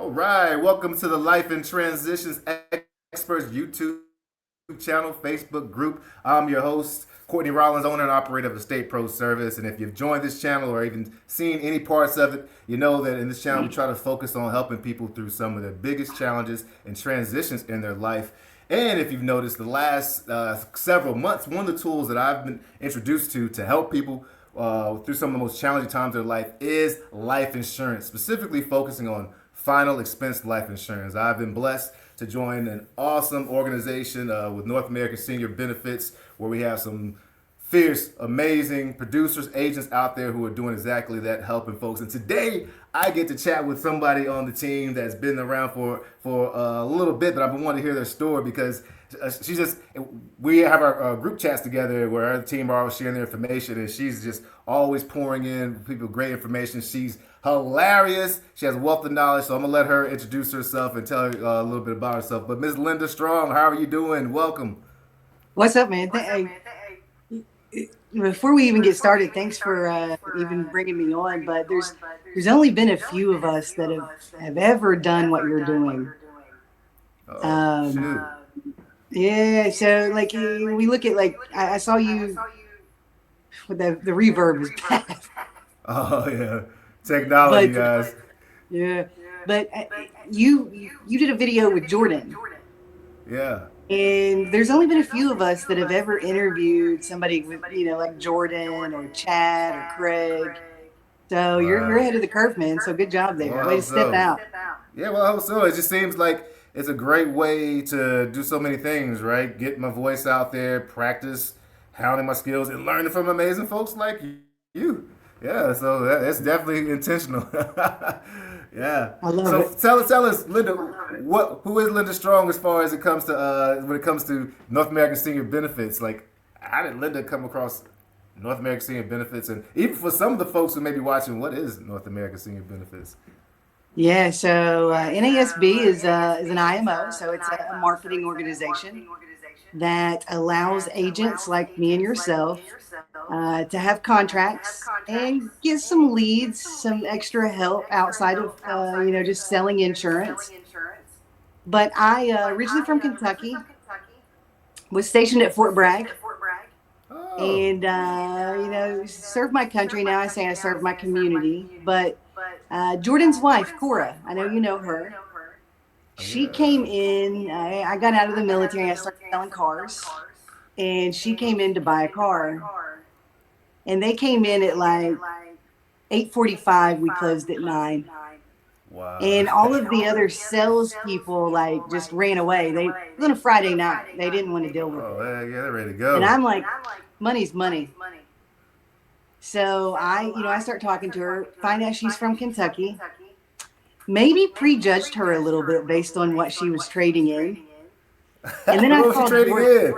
All right, welcome to the Life in Transitions Experts YouTube channel, Facebook group. I'm your host, Courtney Rollins, owner and operator of Estate Pro Service. And if you've joined this channel or even seen any parts of it, you know that in this channel we try to focus on helping people through some of their biggest challenges and transitions in their life. And if you've noticed, the last several months, one of the tools that I've been introduced to help people through some of the most challenging times of their life is life insurance, specifically focusing on final expense life insurance. I've been blessed to join an awesome organization with North American Senior Benefits, where we have some fierce, amazing producers, agents out there who are doing exactly that, helping folks. And today, I get to chat with somebody on the team that's been around for a little bit, but I've been wanting to hear their story because we have our group chats together where our team are always sharing their information, and she's just always pouring in people great information. She's hilarious. She has a wealth of knowledge, so I'm gonna let her introduce herself and tell a little bit about herself. But Ms. Linda Strong, how are you doing? Welcome. What's up, man? Before we even get started, thanks for even bringing me on. But there's only been a few of us that have ever done what you're doing. Shoot. Yeah. So like we look at like I saw you with the reverb is bad. Oh yeah, technology, But guys. yeah, but you did a video with Jordan. Yeah. And there's only been a few of us that have ever interviewed somebody with, like Jordan or Chad or Craig. So you're ahead of the curve, man. So good job there. Well, I Way to hope step so. out. Yeah, well, I hope so. It just seems like it's a great way to do so many things, right? Get my voice out there, practice, hounding my skills, and learning from amazing folks like you. Yeah, so that's definitely intentional. Yeah. I love So it. tell us, Linda, who is Linda Strong as far as it comes to when it comes to North American Senior Benefits? Like, how did Linda come across North American Senior Benefits? And even for some of the folks who may be watching, what is North American Senior Benefits? Yeah. So NASB is an IMO. So it's a marketing organization that allows agents like me and yourself to have contracts and get some leads, some extra help outside of just selling insurance. But I originally from Kentucky, was stationed at Fort Bragg, Oh, and served my country. Now I say I serve my community. But Jordan's wife, Cora, I know you know her. She yeah. came in. I got out of the military. I started selling cars, and she came in to buy a car. And they came in at like 8:45. We closed at 9. Wow. And all of the other salespeople like just ran away. It was on a Friday night. They didn't want to deal with Oh, it. yeah, they're ready to And go. I'm like, money's money. So I start talking to her, find out she's from Kentucky, maybe prejudged her a little bit based on what she was trading in. And then What I was she called trading Jordan. in?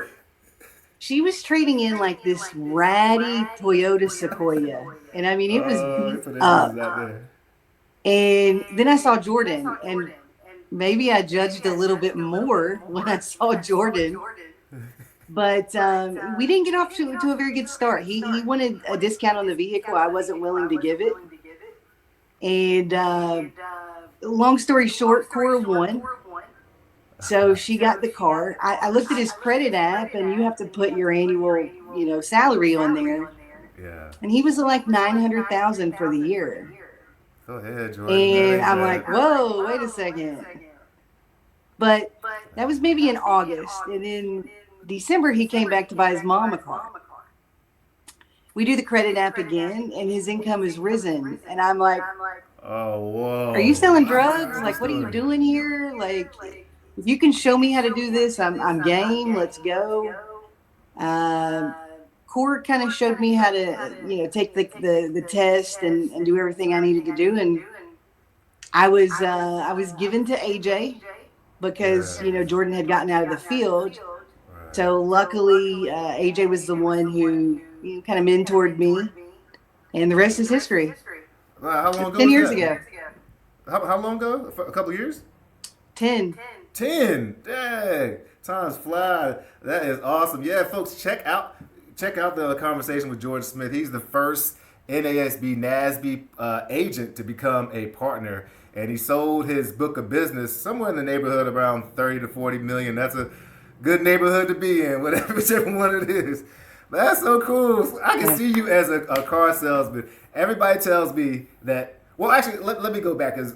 She was trading in like this ratty Toyota Sequoia. And I mean, it was Oh, beat that's what that is up. out there. And then I saw Jordan, and maybe I judged a little bit more when I saw Jordan. But we didn't get off to a very good start. He wanted a discount on the vehicle. I wasn't willing to give it. And long story short, Cora won. So she got the car. I looked at his credit app, and you have to put your annual, salary on there. Yeah. And he was at like 900,000 for the year. Go ahead, Jordan. That And ain't I'm bad. like, whoa, wait a second. But that was maybe in August. And in December, he came back to buy his mom a car. We do the credit app again, and his income has risen. And I'm like, Oh, are you whoa. selling drugs? What's the Like, what are you story? doing here? Like, if you can show me how to do this, I'm game. Let's go. Um, Core kind of showed me how to, take the test and do everything I needed to do. And I was given to AJ because Yeah. Jordan had gotten out of the field. Right. So luckily, AJ was the one who kind of mentored me, and the rest is history. Wow, how long That's ago 10 was years that? ago. How long ago? A couple years? 10. 10. Dang. Times fly. That is awesome. Yeah, folks, check out the conversation with George Smith. He's the first NASB agent to become a partner, and he sold his book of business somewhere in the neighborhood around 30 to 40 million. That's a good neighborhood to be in, whatever whichever one it is. But that's so cool. I can see you as a car salesman. Everybody tells me that. Well, actually, let me go back, because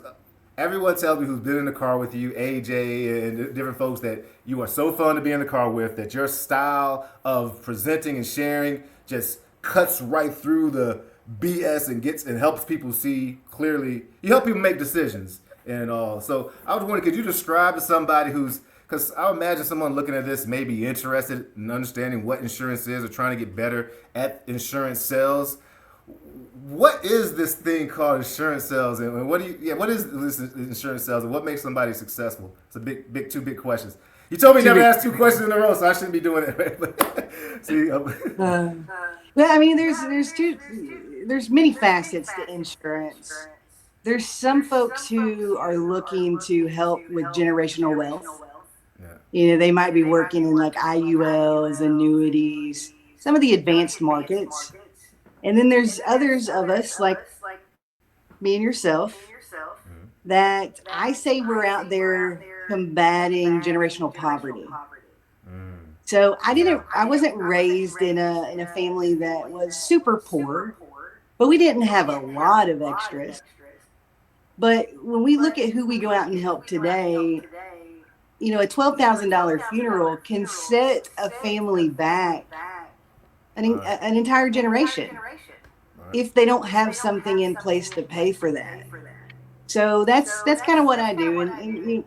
everyone tells me who's been in the car with you, AJ, and different folks, that you are so fun to be in the car with, that your style of presenting and sharing just cuts right through the BS and gets and helps people see clearly. You help people make decisions and all. So I was wondering, could you describe to somebody who's, because I would imagine someone looking at this may be interested in understanding what insurance is or trying to get better at insurance sales. What is this thing called insurance sales, and what is this insurance sales, and what makes somebody successful? It's a two big questions. You told me never to ask two questions in a row, so I shouldn't be doing it. See, well, I mean, there's many facets to insurance. There's some folks who are looking to help with generational wealth. yeah, They might be working in like IULs, annuities, some of the advanced markets. And then there's others of us, like me and yourself, that I say we're out there combating generational poverty. So I wasn't raised in a family that was super poor, but we didn't have a lot of extras. But when we look at who we go out and help today, a $12,000 funeral can set a family back an entire generation if they don't have something in place to pay for that. So that's kind of what I do. And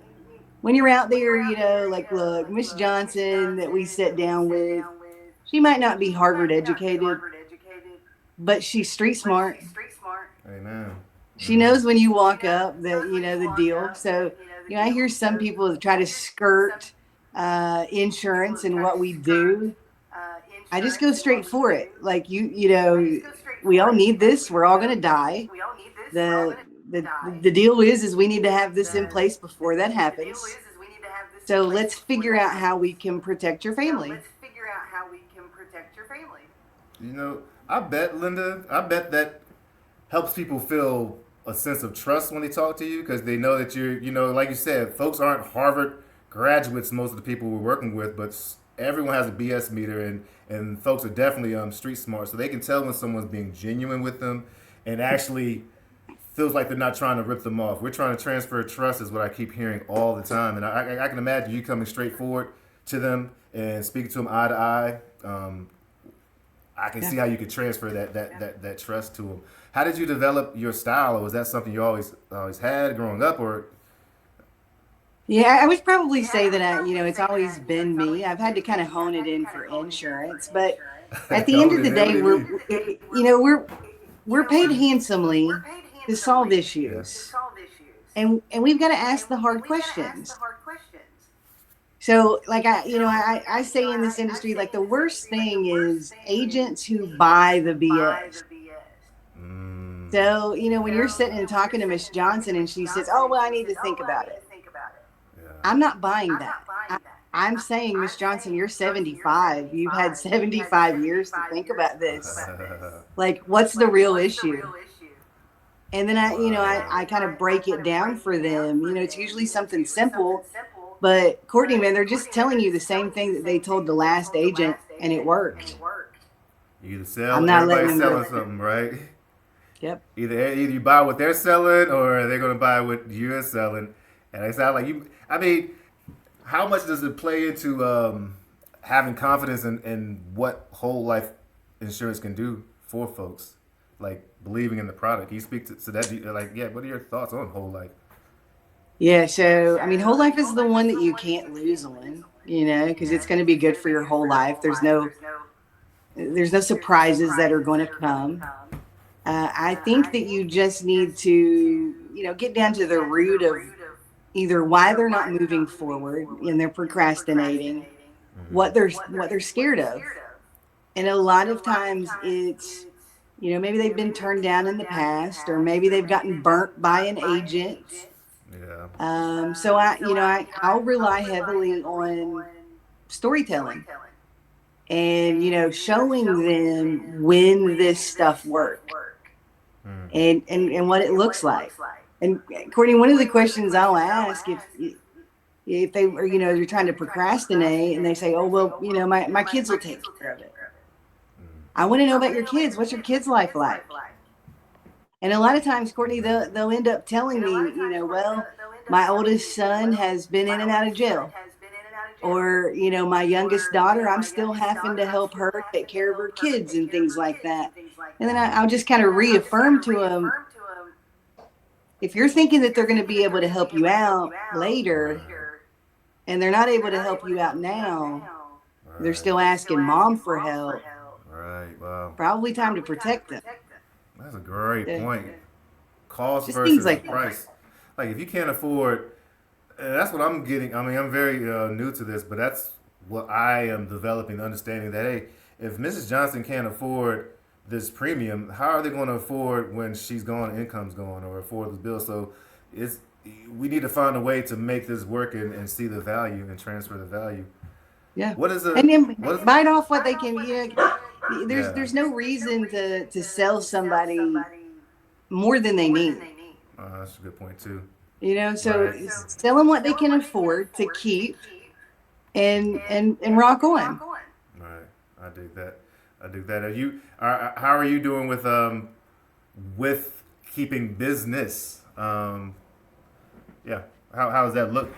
when you're out there, like, look, Miss Johnson that we sat down with, she might not be Harvard educated, but she's street smart. amen. She knows when you walk up that, the deal. So, I hear some people try to skirt insurance and what we do. I just go straight for it. Like, we all need this. We're all going to die. The deal is we need to have this in place before that happens. So let's figure out how we can protect your family. I bet, Linda, that helps people feel a sense of trust when they talk to you, because they know that you're, like you said, folks aren't Harvard graduates, most of the people we're working with, but everyone has a BS meter, and folks are definitely street smart, so they can tell when someone's being genuine with them and actually feels like they're not trying to rip them off. We're trying to transfer trust, is what I keep hearing all the time, and I can imagine you coming straight forward to them and speaking to them eye to eye. I can see how you could transfer that trust to them. How did you develop your style, or was that something you always had growing up, or? Yeah, I would probably say that it's always been me. I've had to kind of hone it in for insurance, but at the end of the day, we're paid handsomely to solve issues, and we've got to ask the hard questions. So, like, I say in this industry, like, the worst thing is agents who buy the BS. So, when you're sitting and talking to Miss Johnson and she says, "Oh, well, I need to think about it." I'm not buying that. I'm saying, Miss Johnson, you're 75. You've had 75 years to think about this. Like, what's the real issue? And then I kind of break it down for them. It's usually something simple, but Courtney, man, they're just telling you the same thing that they told the last agent, and it worked. You either sell, everybody's selling something, right? Yep. Either you buy what they're selling, or they're going to buy what you're selling. And it sounds like you. I mean, how much does it play into having confidence in what whole life insurance can do for folks? Like, believing in the product. Can you speak to that? What are your thoughts on whole life? Yeah, so I mean, whole life is the one that you can't lose on, because it's going to be good for your whole life. There's no surprises that are going to come. I think that you just need to, get down to the root of either why they're not moving forward and they're procrastinating, what they're scared of. And a lot of times it's, maybe they've been turned down in the past, or maybe they've gotten burnt by an agent. Yeah. So I'll rely heavily on storytelling and, showing them when this stuff worked. and what it looks like. And Courtney, one of the questions I'll ask if they are, you're trying to procrastinate and they say, oh, well, my kids will take care of it. I want to know about your kids. What's your kids' life like? And a lot of times, Courtney, they'll end up telling me, well, my oldest son has been in and out of jail. Or, my youngest daughter, I'm still having to help her take care of her kids and things like that. And then I'll just kind of reaffirm to them, if you're thinking that they're going to be able to help you out later and they're not able to help you out now, they're still asking mom for help. Right. Wow. Probably time to protect them. That's a great point. Cost Just versus things like price. Like if you can't afford, that's what I'm getting. I mean, I'm very new to this, but that's what I am developing, understanding that, hey, if Mrs. Johnson can't afford this premium, how are they going to afford when she's gone, income's gone, or afford the bill? So we need to find a way to make this work and see the value and transfer the value. Yeah. What is And then what is, bite off what they can. yeah. There's no reason to sell somebody more than they need. That's a good point too. So Right. sell them what they can afford to keep and rock on. Right. I dig that. I dig that. How are you doing with keeping business? Yeah. How does that look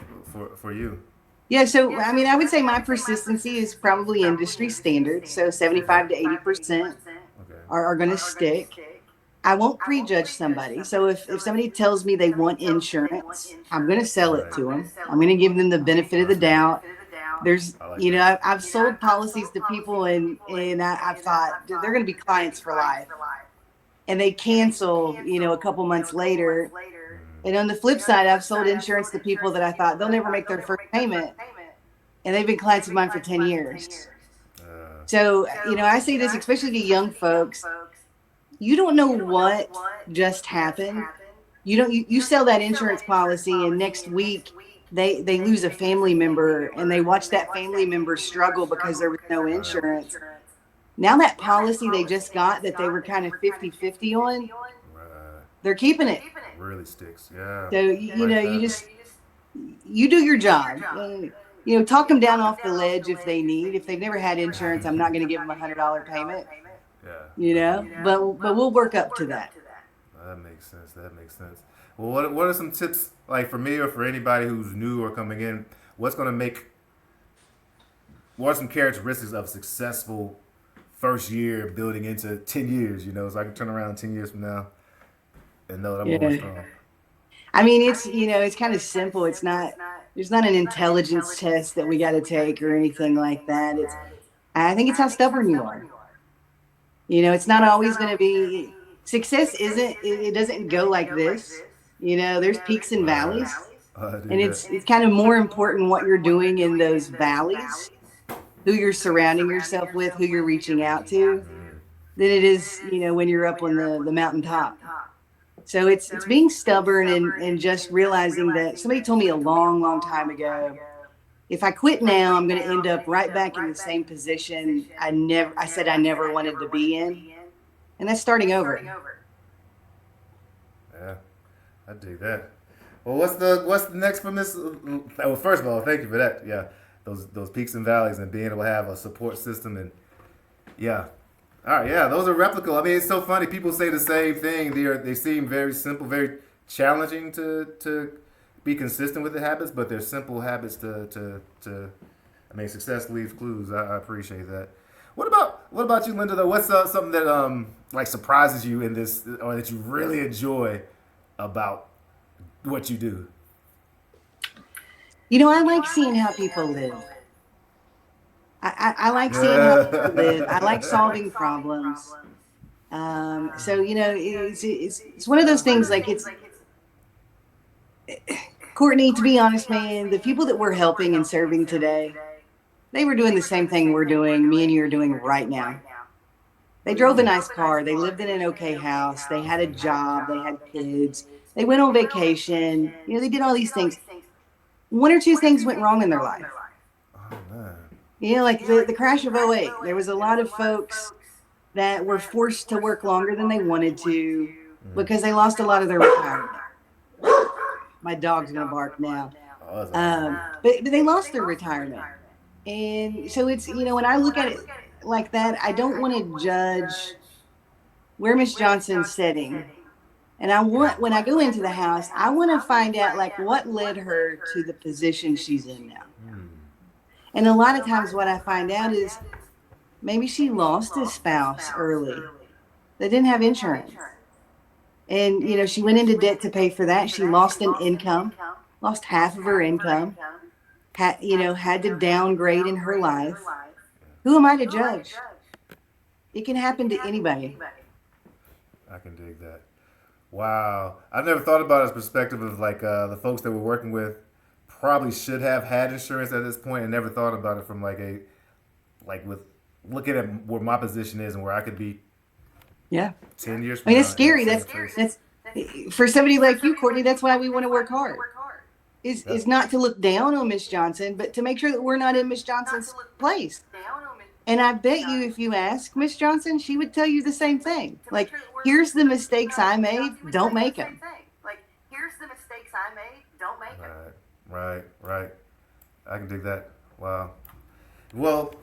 for you? Yeah, so I mean, I would say my persistency is probably industry standard. So 75 to 80% Okay. are going to stick. I won't prejudge somebody. So if somebody tells me they want insurance, I'm going to sell it to them. I'm going to give them the benefit of the doubt. There's, I like that. I've sold policies to people and I've thought they're going to be clients for life. And they cancel, a couple months later. And on the flip side, I've sold insurance to people that I thought they'll never make their first payment. And they've been clients of mine for 10 years. So, I say this, especially to young folks. You don't know what just happened. You sell that insurance policy and next week they lose a family member and they watch that family member struggle because there was no insurance. Now that policy they just got that they were kind of 50-50 on, they're keeping it. Really sticks. Yeah. So, you do your job. Talk them down off the ledge if they need. If they've never had insurance, I'm not going to give them $100 payment. Yeah. But we'll work up to that. That makes sense. That makes sense. Well, what are some tips, like for me or for anybody who's new or coming in? What are some characteristics of successful first year building into 10 years? So I can turn around 10 years from now and know that I'm going strong. I mean, it's kind of simple. There's not an intelligence test that we got to take or anything like that. I think it's how stubborn you are. It's not always going to be success. It doesn't go like this. There's peaks and valleys, and it's kind of more important what you're doing in those valleys, who you're surrounding yourself with, who you're reaching out to, than it is, when you're up on the mountaintop. So it's being stubborn and just realizing that somebody told me a long, long time ago, if I quit now, I'm going to end up right back in the same position I said I never wanted to be in. And that's starting over. Yeah, I dig that. Well, what's the next from this? Well, first of all, thank you for that. Yeah, those peaks and valleys and being able to have a support system and yeah. All right, yeah, those are replicable. I mean, it's so funny. People say the same thing. They seem very simple, very challenging to be consistent with the habits, but they're simple habits to success leaves clues. I appreciate that. What about you, Linda? Though, what's something that like surprises you in this, or that you really enjoy about what you do? I like seeing how people live. I like seeing how people live. I like solving problems. So it's one of those things. Like it's Courtney. To be honest, man, the people that we're helping and serving today, they were doing the same thing we're doing. Me and you are doing right now. They drove a nice car. They lived in an okay house. They had a job. They had kids. They went on vacation. They did all these things. One or two things went wrong in their life. Oh man. Like the crash of '08, there was a lot of folks that were forced to work longer than they wanted to. because they lost a lot of their retirement. My dog's gonna bark now. Oh, that's awesome. But they lost their retirement, and so it's when I look at it like that, I don't want to judge where Miss Johnson's sitting. And I want, when I go into the house, I want to find out like what led her to the position she's in now. And a lot of times what I find out is maybe she lost a spouse early that didn't have insurance. And, she went into debt to pay for that. She lost an income, lost half of her income, had to downgrade in her life. Who am I to judge? It can happen to anybody. I can dig that. Wow. I've never thought about it as perspective of like the folks that we're working with probably should have had insurance at this point and never thought about it from with looking at where my position is and where I could be Yeah. 10 years from I mean, now. it's scary. That's for somebody like you, Courtney, that's why we want to work hard. Is not to look down on Miss Johnson, but to make sure that we're not in Miss Johnson's place. And I bet you if you ask Miss Johnson, she would tell you the same thing. Like, here's the mistakes I made, don't make them. Right. I can dig that. Wow. Well,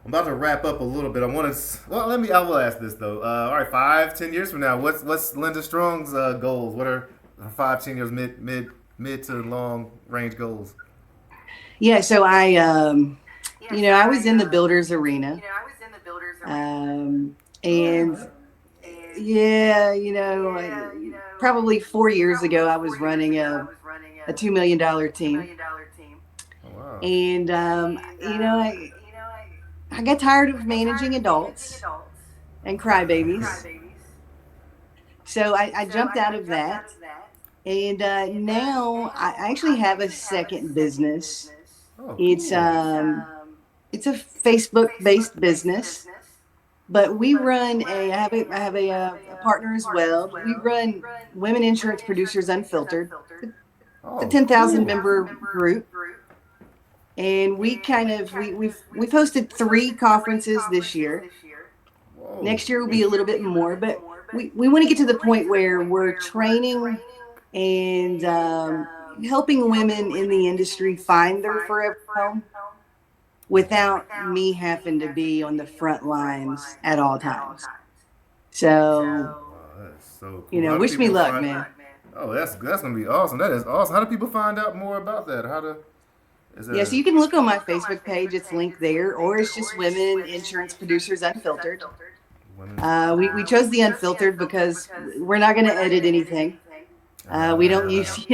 I'm about to wrap up a little bit. I will ask this though. All right, 5-10 years from now, what's Linda Strong's goals? What are her 5-10 years mid to long range goals? Yeah, so I was in the builders arena. And probably 4 years ago, I was running a $2 million team. Oh, wow. And, I got tired of managing adults and crybabies. So I jumped out of that. And now I actually have a second business. Oh, It's it's a Facebook-based business, but we run I have a partner as well. But we run Women Insurance Producers Unfiltered. It's a 10,000 member group, and we've hosted 3 conferences this year. Whoa. Next year will be a little bit more, but we want to get to the point where we're training and helping women in the industry find their forever home without me having to be on the front lines at all times. So, Wow, that's so cool. How do wish me people luck, man. Oh, that's gonna be awesome. That is awesome. How do people find out more about that? Yeah, so you can look on my Facebook page. It's linked there, or it's just Women Insurance Producers Unfiltered. We chose the Unfiltered because we're not going to edit anything. We don't use,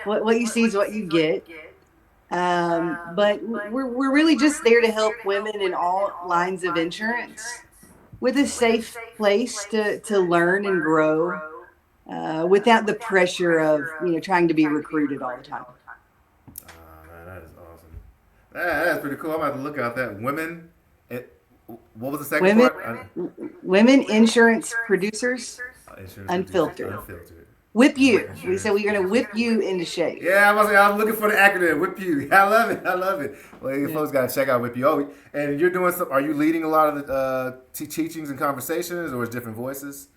what you see is what you get. But we're really just there to help women in all lines of insurance with a safe place to learn and grow without the pressure of trying to be recruited all the time. Man, that is awesome. That's pretty cool. I'm about to look out that what was the second part? Women Insurance Producers Insurance Unfiltered. Unfiltered. WIPU. We said we're going to whip you into shape. Yeah, I'm looking for the acronym WIPU. I love it. Well, you folks got to check out WIPU. Oh, and you're doing some. Are you leading a lot of the teachings and conversations, or is different voices?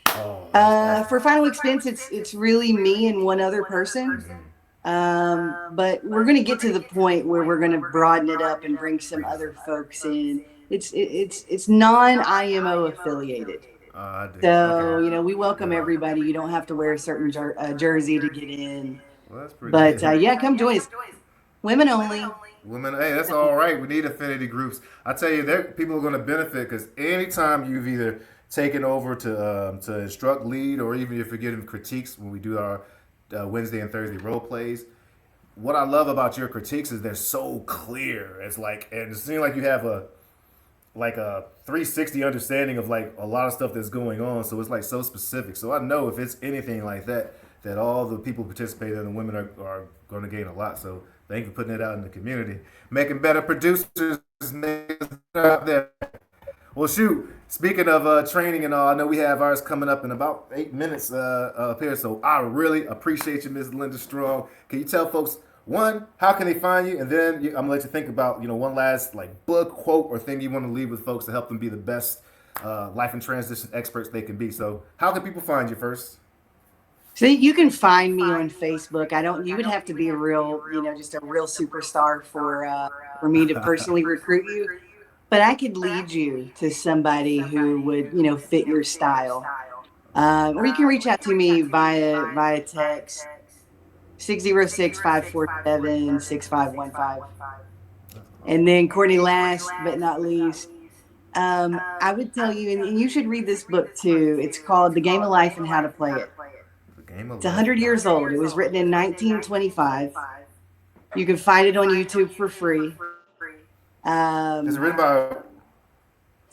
For Final Expense, it's really me and one other person. But we're going to get to the point where we're going to broaden it up and bring some other folks in. It's non-IMO affiliated. So, we welcome everybody. You don't have to wear a certain jersey to get in. Well, that's pretty But good. come join us. Women only. Women, hey, that's all right. We need affinity groups. I tell you, people are going to benefit because anytime you've either taken over to instruct, lead, or even if you're getting critiques when we do our Wednesday and Thursday role plays, what I love about your critiques is they're so clear. It's like, and it seems like you have a 360 understanding of like a lot of stuff that's going on. So it's like so specific. So I know if it's anything like that all the people participating and the women are going to gain a lot. So thank you for putting it out in the community, making better producers out there. Well, shoot. Speaking of training and all, I know we have ours coming up in about 8 minutes up here. So I really appreciate you, Ms. Linda Strong. Can you tell folks, one, how can they find you? And then I'm going to let you think about, one last like book, quote, or thing you want to leave with folks to help them be the best life and transition experts they can be. So, how can people find you first? So you can find me on Facebook. I don't. You would have to be a real, just a real superstar for me to personally recruit you. But I could lead you to somebody who would, fit your style. Or you can reach out to me via text 606-547-6515. And then Courtney, last but not least, I would tell you, and you should read this book too. It's called The Game of Life and How to Play It. The Game of It's Life. 100 years old. It was written in 1925. You can find it on YouTube for free. It's written by.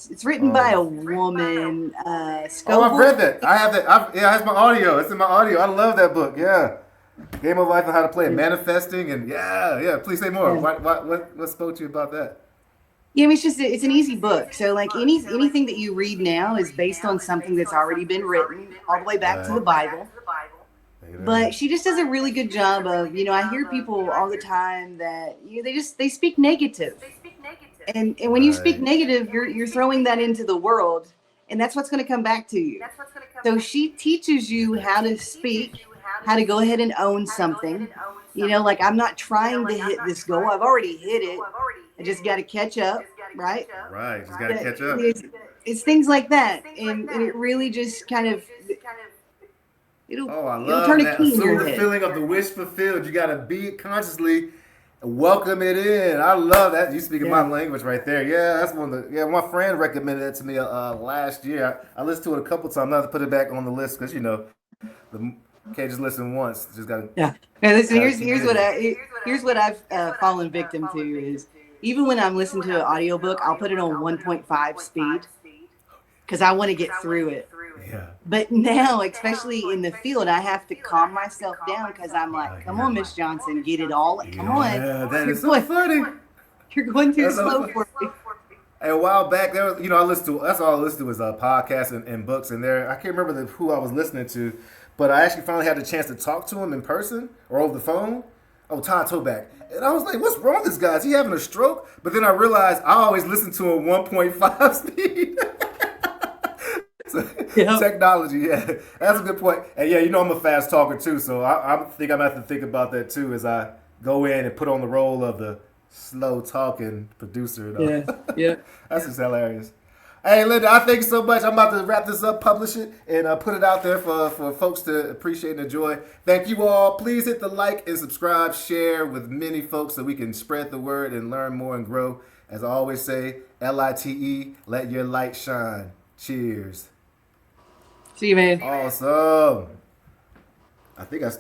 It's written by a woman. Oh, I've read that. I have that. Yeah, it's my audio. It's in my audio. I love that book. Yeah. Game of Life and How to Play It. Manifesting and yeah. Please say more. What spoke to you about that? Yeah, I mean, it's an easy book. So like anything that you read now is based on something that's already been written all the way back to the Bible. But she just does a really good job of, I hear people all the time that they speak negative. And when you speak negative, you're throwing that into the world, and that's what's going to come back to you. So she teaches you how to speak, how to go ahead and own something. Like I'm not trying to hit this goal. I've already hit it. I just got to catch up, right? Right, just got to catch up. It's things like that, and it really just kind of it'll turn a key in your head. The feeling of the wish fulfilled. You got to be it consciously. Welcome it in. I love that. You speaking my language right there. Yeah, that's one of the. Yeah, my friend recommended that to me last year. I listened to it a couple times. Now to put it back on the list because you can't just listen once. Just got to. Yeah. Listen. Here's what I've fallen victim to is even when I'm listening to an audiobook, I'll put it on 1.5 speed because I want to get through it. Yeah. But now, especially in the field, I have to calm myself down because I'm like, come on, Miss Johnson, get it all. Come on. Yeah, that is so funny. You're going too slow for me. A while back, there was, I listened to, that's all I listened to was podcasts and books. And there, I can't remember who I was listening to, but I actually finally had the chance to talk to him in person or over the phone. Oh, Todd Toback. And I was like, what's wrong with this guy? Is he having a stroke? But then I realized I always listen to him 1.5 speed. Technology, yeah, that's a good point. And yeah, I'm a fast talker too, so I think I'm gonna have to think about that too as I go in and put on the role of the slow talking producer. Yeah. That's just hilarious. Hey, Linda, I thank you so much. I'm about to wrap this up, publish it, and put it out there for folks to appreciate and enjoy. Thank you all. Please hit the like and subscribe, share with many folks so we can spread the word and learn more and grow. As I always say, LITE, let your light shine. Cheers. See you, man. Awesome. I think I